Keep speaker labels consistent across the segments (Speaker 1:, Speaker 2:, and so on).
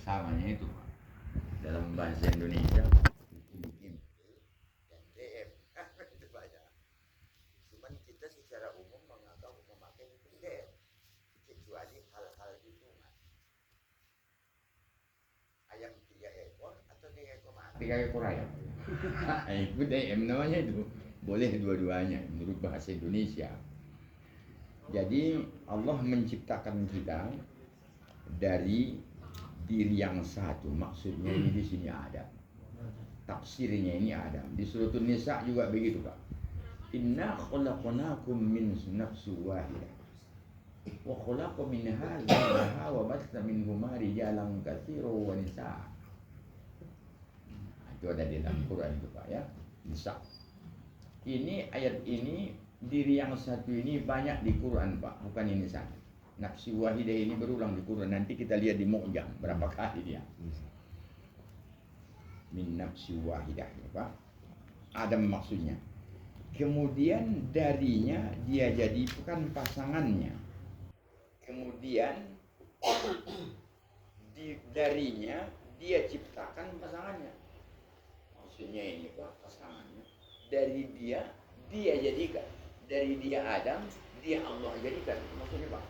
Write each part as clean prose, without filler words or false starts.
Speaker 1: samanya itu Pak. Dalam bahasa Indonesia bikin
Speaker 2: dan DM itu banyak. Cuman kita secara umum menganggap memakai itu DM, kecuali hal-hal itu ayam 3 ekor atau 2 ekor mati.
Speaker 1: 3 ekor ayam. Itu DM namanya itu. Boleh dua-duanya menurut bahasa Indonesia. Jadi Allah menciptakan kita dari diri yang satu. Maksudnya ini di sini Adam. Tafsirnya ini Adam. Di surat An-Nisa juga begitu Pak. Inna khalaqnakum min nafsin wahidah. Wa khalaqa minha zawjaha wa batha minhuma rijalan katsiran wa nisaa. Itu ada di dalam Quran itu Pak ya. Nisa. Ini ayat ini diri yang satu ini banyak di Quran Pak, bukan ini saja. Nafsi wahidah ini berulang di Quran. Nanti kita lihat di Mu'jam berapa kali dia. Min nafsi wahidah ya Pak. Adam maksudnya. Kemudian darinya dia jadikan pasangannya. Kemudian darinya dia ciptakan pasangannya. Maksudnya ini Pak, pasangannya. Dari dia jadikan. Dari dia Adam, dia Allah jadikan. Maksudnya Pak,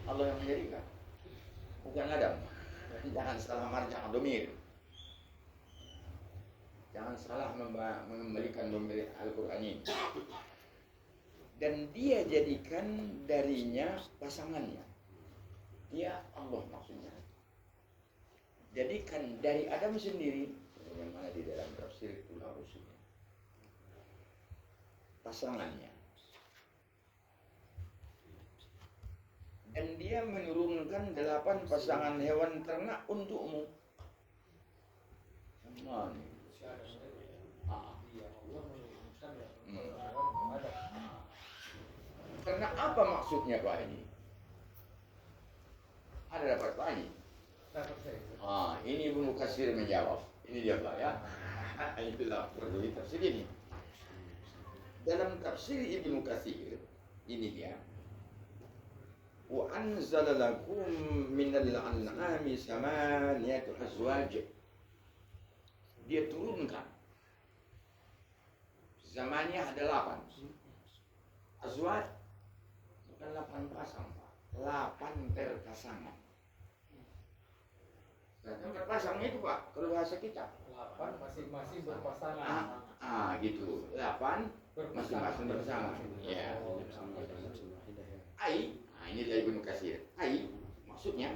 Speaker 1: Allah yang menjadikan, bukan Adam. Jangan salah marja' domir. Jangan salah mengembalikan domir Al-Quran ini. Dan dia jadikan darinya pasangannya. Dia Allah maksudnya. Jadikan dari Adam sendiri, bagaimana di dalam tafsir Tulah Rusul, pasangannya. Dan dia menurunkan 8 pasangan hewan ternak untukmu. Nah, karena apa maksudnya Pak ini? Ada dapat Pak ini? Ini Ibnu Katsir menjawab. Ini dia Pak ya. Itulah perlu tafsir ini. Dalam tafsir Ibnu Katsir ini dia. Wa anzala lakum minal an'ami samaniyatu azwaj. Dia turunkan. Zamannya ada 8. Azwaj bukan 8 pasang, Pak. 8 berpasangan. Dan berpasang itu Pak, kalau bahasa kita
Speaker 3: 8 masing-masing berpasangan.
Speaker 1: Gitu. 8 masing-masing berpasangan. Ya. Ini dari Ibnu Katsir. Maksudnya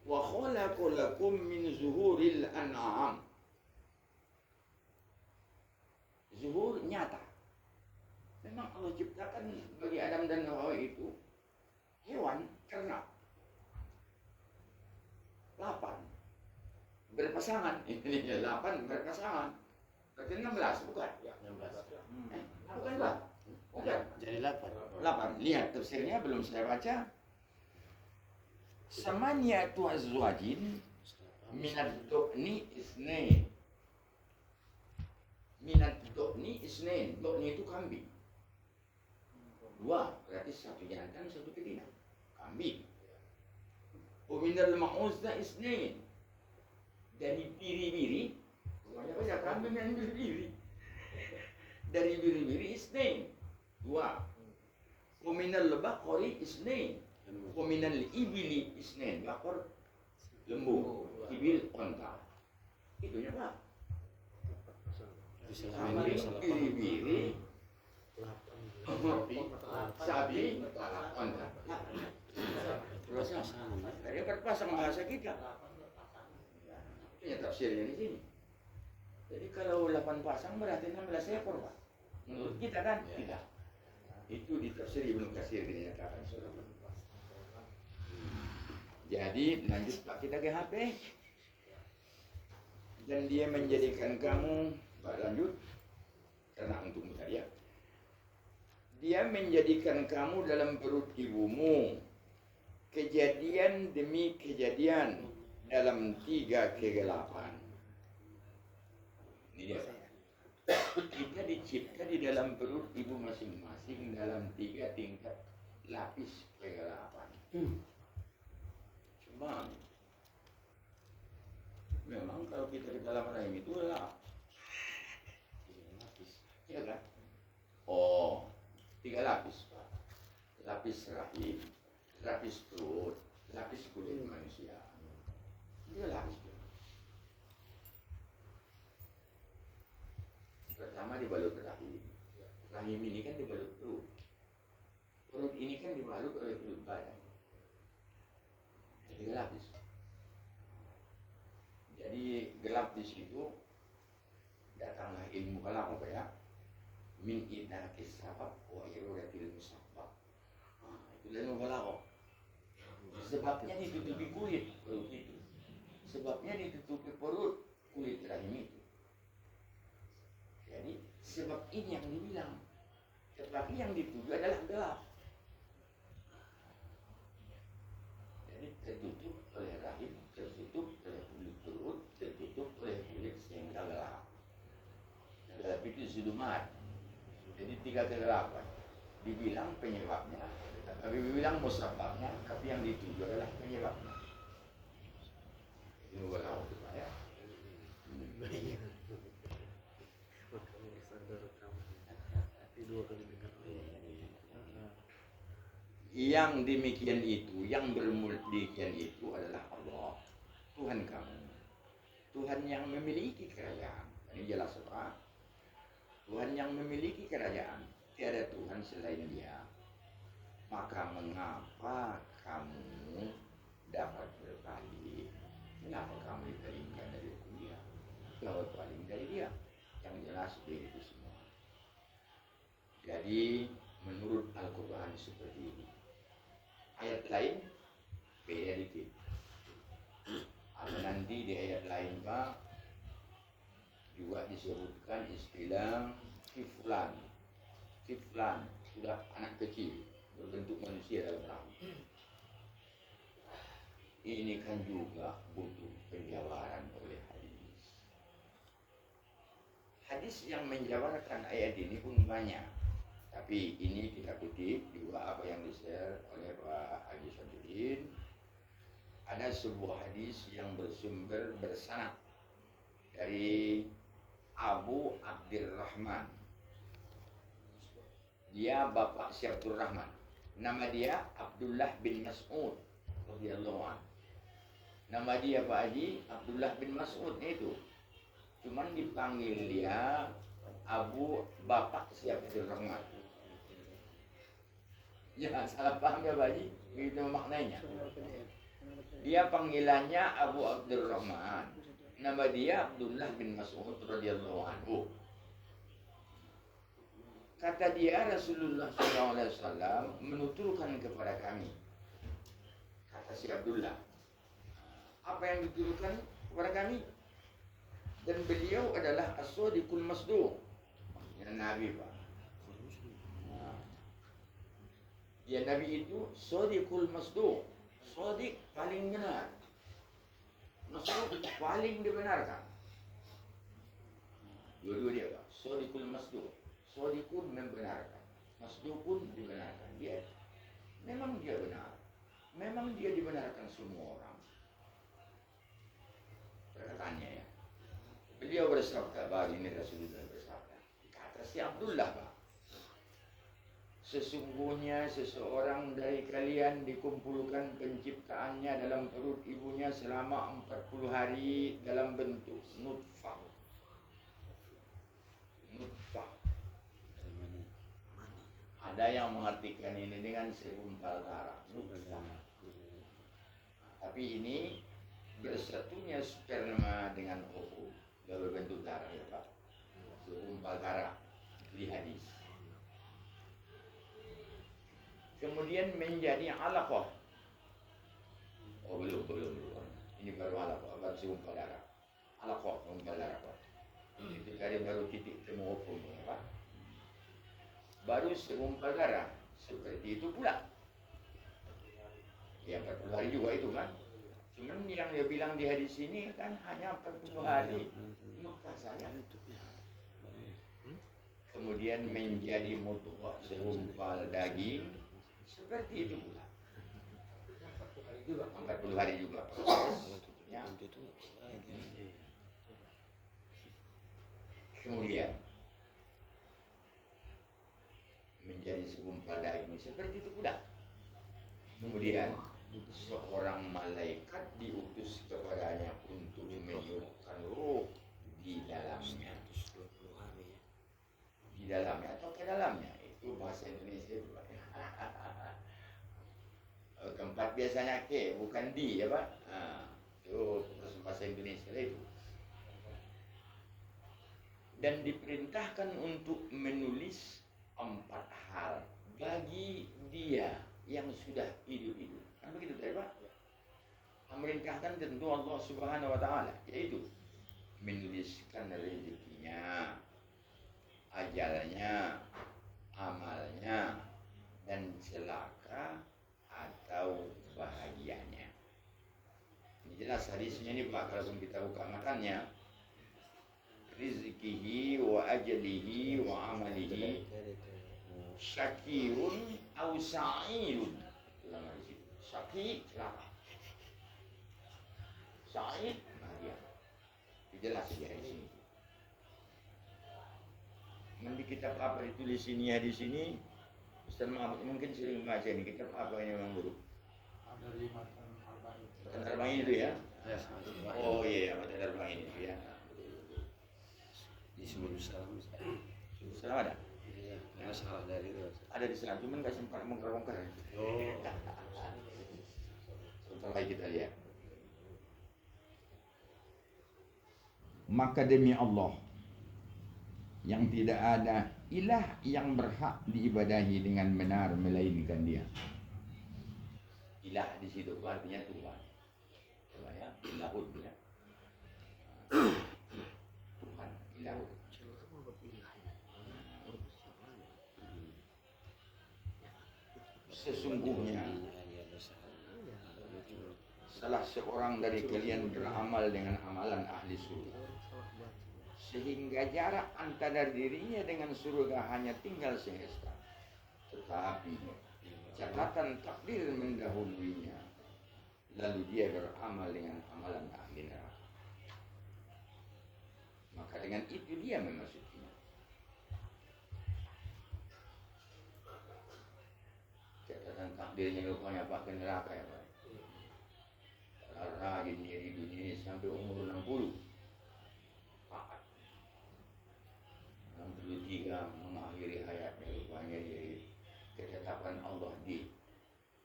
Speaker 1: wa khalaqa lakum min zuhuril an'am. Zuhur nyata. Memang Allah ciptakan bagi Adam dan Hawa itu hewan ternak. 8 berpasangan. Ini 8 berpasangan. Berarti 16 bukan?
Speaker 3: Ya, 16.
Speaker 1: Bukan Pak? Bukan.
Speaker 3: Jadi 8.
Speaker 1: 8. Lihat tafsirnya belum saya baca. Samaniyatu azwajin minad du'ni isnain. Minad du'ni isnain. Du'ni itu kambing. 2, berarti 1 jantan, 1 betina. Kambing. Wa minal ma'uzna isnain. Dari biri-biri, banyak banyak kambing yang biri-biri. Dari biri-biri isnain. 2. Wa minal baqari isnain. Wa minal ibili isnain. Baqar lembu, ibil onta. Itunya Pak. Biri-biri, sapi, onta. Dari berpasang bahasa kita. Ini tafsirnya di sini. Jadi kalau 8 pasang berarti 16 ekor Pak. Menurut kita kan? Tidak. Itu di tafsir Ibnu Katsir dinyatakan. Jadi lanjut Pak kita ke HP. Dan dia menjadikan kamu, Pak lanjut. Karena untuk tadi ya. Dia menjadikan kamu dalam perut ibumu. Kejadian demi kejadian dalam 3 kegelapan. Ini dia. Kita dicipta di dalam perut ibu masing-masing dalam 3 tingkat lapis kegelapan. Cuma Memang kalau kita di dalam rahim itu adalah lapis, ya kan? Oh, 3 lapis, Pak. Lapis rahim, lapis perut, lapis kulit manusia. 3 lapis. Pertama dibalut rahim. Rahim ini kan dibalut perut. Perut ini kan dibalut oleh kulit badan. 3 lapis. Jadi gelap di situ datanglah ilmu kalam apa ya? Min idrakis sabab wa iradatil musabbab. Itu ilmu kalam. Sebabnya ditutupi kulit perut itu. Sebabnya ditutupi perut kulit rahim itu. Jadi sebab ini yang dibilang. Tetapi yang dituju adalah gelap. Jadi tertutup oleh rahim, tertutup oleh kulit perut, tertutup oleh kulit sehingga gelap. Gelap itu zulumat. Jadi 3 kegelapan. Dibilang penyebabnya, tapi dibilang musababnya, tapi yang dituju adalah penyebabnya. Ini bukan tahu kita ya. Yang demikian itu, yang demikian itu adalah Allah, Tuhan kamu, Tuhan yang memiliki kerajaan. Ini jelas apa? Tuhan yang memiliki kerajaan, tiada Tuhan selain Dia. Maka mengapa kamu dapat berpaling? Kenapa kamu dipalingkan dari Dia? Kau berpaling dari Dia. Yang jelas begitu semua. Jadi menurut Al-Quran seperti ini. Ayat lain beda dikit. Ada nanti di ayat lain Pak juga disebutkan istilah kiflan. Kiflan sudah anak kecil berbentuk manusia dalam rahim. Ini kan juga butuh penjabaran oleh hadis. Hadis yang menjabarkan ayat ini pun banyak. Tapi ini kita kutip juga apa yang di-share oleh Pak Haji Syamsuddin. Ada sebuah hadis yang bersumber bersanad dari Abu Abdurrahman. Dia Bapak Syaifur Rahman. Nama dia Abdullah bin Mas'ud radhiyallahu anhu. Nama dia Pak Haji Abdullah bin Mas'ud itu. Cuman dipanggil dia Abu Bapak Syaifur Rahman. Ya, salah paham ya Pak Haji, itu maknanya. Dia panggilannya Abu Abdurrahman. Nama dia Abdullah bin Mas'ud radhiyallahu anhu. Kata dia Rasulullah SAW menuturkan kepada kami. Kata si Abdullah. Apa yang dituturkan kepada kami? Dan beliau adalah as-sadiqul masduq. Ya Nabi Pak. Ya Nabi itu sadiqul masduq. Sadiq paling benar. Masduq paling dibenarkan. Dua-dua dia Pak. Sadiqul masduq. Sadiqun membenarkan. Masduqun dibenarkan. Dia memang dia benar. Memang dia dibenarkan semua orang. Perkataannya ya. Beliau bersabda, bagi ini Rasulullah bersabda. Kata si Abdullah Pak. Sesungguhnya seseorang dari kalian dikumpulkan penciptaannya dalam perut ibunya selama 40 hari dalam bentuk nutfah. Nutfah. Ada yang mengartikan ini dengan segumpal darah. Nutfah. Tapi ini bersatunya sperma dengan ovum berbentuk darah ya Pak. Segumpal darah di hadis. Kemudian menjadi alaqah. Oh belum. Ini baru alaqah, baru segumpal darah. Alaqah, segumpal darah Pak. Itu dari baru titik temu ovum ya Pak. Baru segumpal darah. Seperti itu pula. Ya 40 hari juga itu kan. Cuman yang dia bilang di hadis ini kan hanya 40 hari. Maka saya kemudian menjadi mudghah segumpal daging. Seperti itu pula. 40 hari juga. Ya. kemudian menjadi segumpal daging seperti itu pula. Kemudian seorang malaikat diutus kepadanya untuk meniupkan ruh di dalamnya. Di dalamnya atau ke dalamnya, itu bahasa Indonesia itu. Tempat biasanya ke, bukan di, ya Pak. Itu bahasa Indonesia itu. Dan diperintahkan untuk menulis 4 hal bagi dia yang sudah hidup-hidup. Kan begitu tadi Pak? Memerintahkan tentu Allah Subhanahu wa taala, yaitu menuliskan rezekinya, ajalnya, amalnya, dan celaka atau bahagianya. Ini jelas hadisnya ini Pak, kalau kita buka makannya, rizkihi wa ajalihi wa amalihi syakirun au sa'irun. Lama di situ. Syakir celaka, sa'id bahagia. Itu jelas di sini. Nanti kitab apa ditulis sini ya di sini. Ustaz Mahmud mungkin sering baca ini kitab apa ini Bang Guru?
Speaker 3: Ada 5 arba'in.
Speaker 1: Arba'in itu ya?
Speaker 4: Ya,
Speaker 1: Oh iya, Arba'in itu ya.
Speaker 4: di sebelum salam.
Speaker 1: Salam ada?
Speaker 4: Iya, masalah dari itu.
Speaker 1: Ada di sana, cuman nggak sempat bongkar-bongkar.
Speaker 4: Oh,
Speaker 1: Sebentar lagi kita lihat. Maka demi Allah yang tidak ada ilah yang berhak diibadahi dengan benar melainkan Dia. Ilah di situ artinya Tuhan. Coba ya, ilahud ya. Tuhan, ilahud. Sesungguhnya salah seorang dari kalian beramal dengan amalan ahli surga, sehingga jarak antara dirinya dengan surga hanya tinggal sehasta. Tetapi catatan takdir mendahulunya, lalu dia beramal dengan amalan ahli neraka. Maka dengan itu dia memasukinya. Catatan takdirnya rupanya pakai neraka ya Pak. Rajin dia di dunia ini sampai umur 60. 63 mengakhiri hayatnya, rupanya dia ketetapan Allah di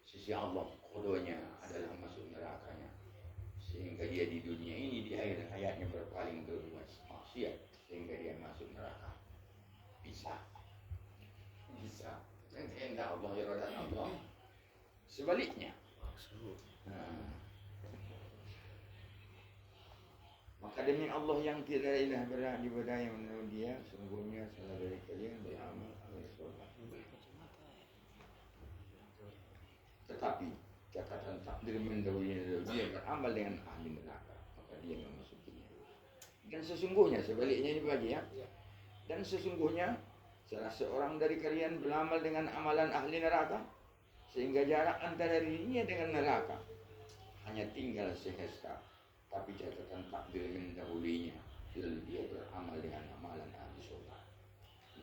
Speaker 1: sisi Allah, kodonya adalah masuk nerakanya, sehingga dia di dunia ini di akhir hayatnya berpaling berbuat maksiat sehingga dia masuk neraka. Bisa dan kehendak Allah, iradat Allah. Sebaliknya, maka demi Allah yang tidak ilah berhak diibadahi menurut Dia, sungguhnya salah dari kalian beramal amal soleh. Tetapi catatan takdir mendahului dia beramal dengan ahli neraka, maka dia memasukinya. Dan sesungguhnya sebaliknya ini bagi ya. Dan sesungguhnya salah seorang dari kalian beramal dengan amalan ahli neraka, sehingga jarak antara dirinya dengan neraka hanya tinggal sehasta. Tapi catatan takdir mendahulunya, lalu dia beramal dengan amalan ahli surga,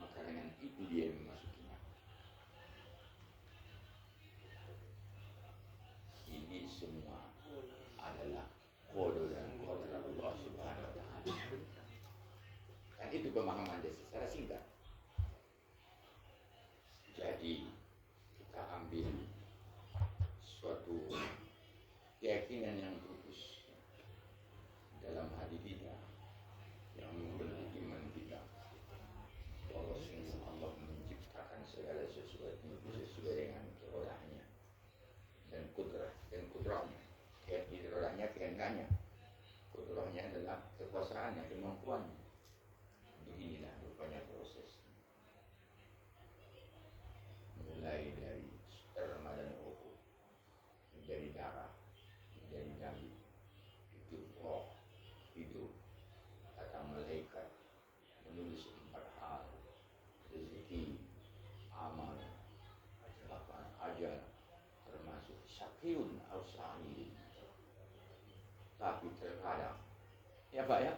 Speaker 1: maka dengan itu dia memasukinya. Ini semua adalah kode dan kodrat Allah Subhanahu wa taala. Dan itu pemahaman dia secara singkat. Jadi kita ambil suatu keyakinan yang lurus dalam hati kita, yang membentuk iman kita, bahwa sungguh Allah menciptakan segala sesuatu sesuai dengan kehendaknya dan kudrahnya. Kehendaknya, kehendaknya. Kudrahnya adalah kekuasaannya, kemampuannya. Beginilah rupanya proses. Mulai dari sperma dan ovum, menjadi darah, menjadi daging, itu roh hidup. Kata malaikat menulis 4 hal: rezeki, amal, bahkan ajal, termasuk syakirun atau sa'idun. Tapi terkadang, ya Pak ya,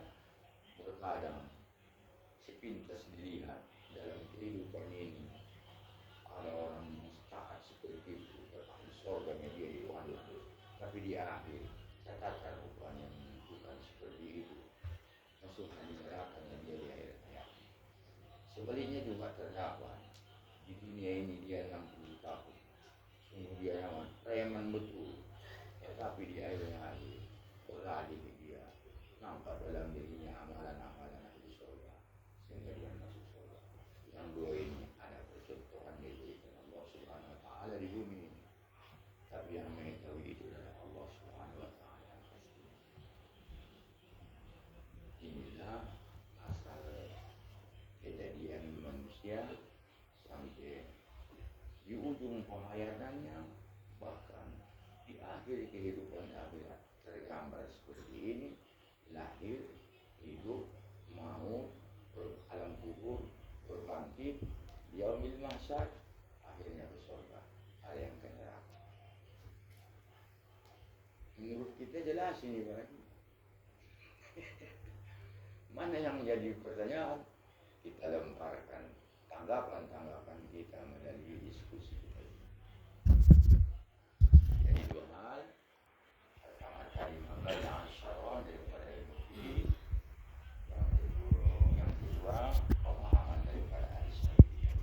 Speaker 1: terkadang Tapi di akhir catatan bukan yang bukan seperti itu. Langsung menyerahkannya dia di akhir hayat. Sebaliknya juga terdapat di dunia ini dia 60 tahun. Sungguh dia yang preman betul. Tetapi di akhir hayat beralih dia nampak dalam dirinya amalan-amalan ahli surga sehingga dia masuk surga. Yang dua ini ada percontohan dari Allah Subhanahu Wa Taala di bumi ini. Tapi yang mengetahui itu adalah Allah Subhanahu Wa Taala yang pasti. Inilah asal kejadian manusia sampai di ujung penghayatannya, bahkan di akhir kehidupan akhirat tergambar seperti ini: lahir, hidup, maut, alam kubur, berbangkit, yaumil mahsyar, akhirnya ke surga, ada yang ke neraka. Menurut kita jelas ini Pak. Mana yang menjadi pertanyaan? Kita lemparkan tanggapan-tanggapan kita melalui diskusi kita ini. Jadi dua hal. Pertama tadi mengenai syaron daripada ilmu, yang kedua pemahaman daripada hadis Nabi.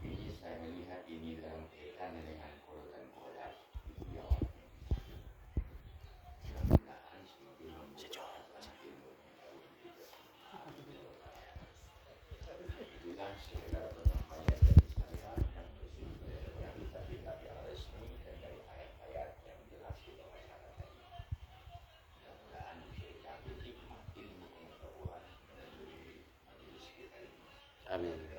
Speaker 1: Ini saya melihat ini dalam kaitan dengan koran-koran itu yang mudah-mudahan semakin membukakan ilmu. Itulah sekedar penyampaian dari saya yang bersumber yang kita yang resmi dan dari ayat-ayat yang jelas di masyarakat tadi. Mudah-mudahan bisa diambil hikmah ilmu pengetahuan melalui majelis kita ini.
Speaker 4: Amin.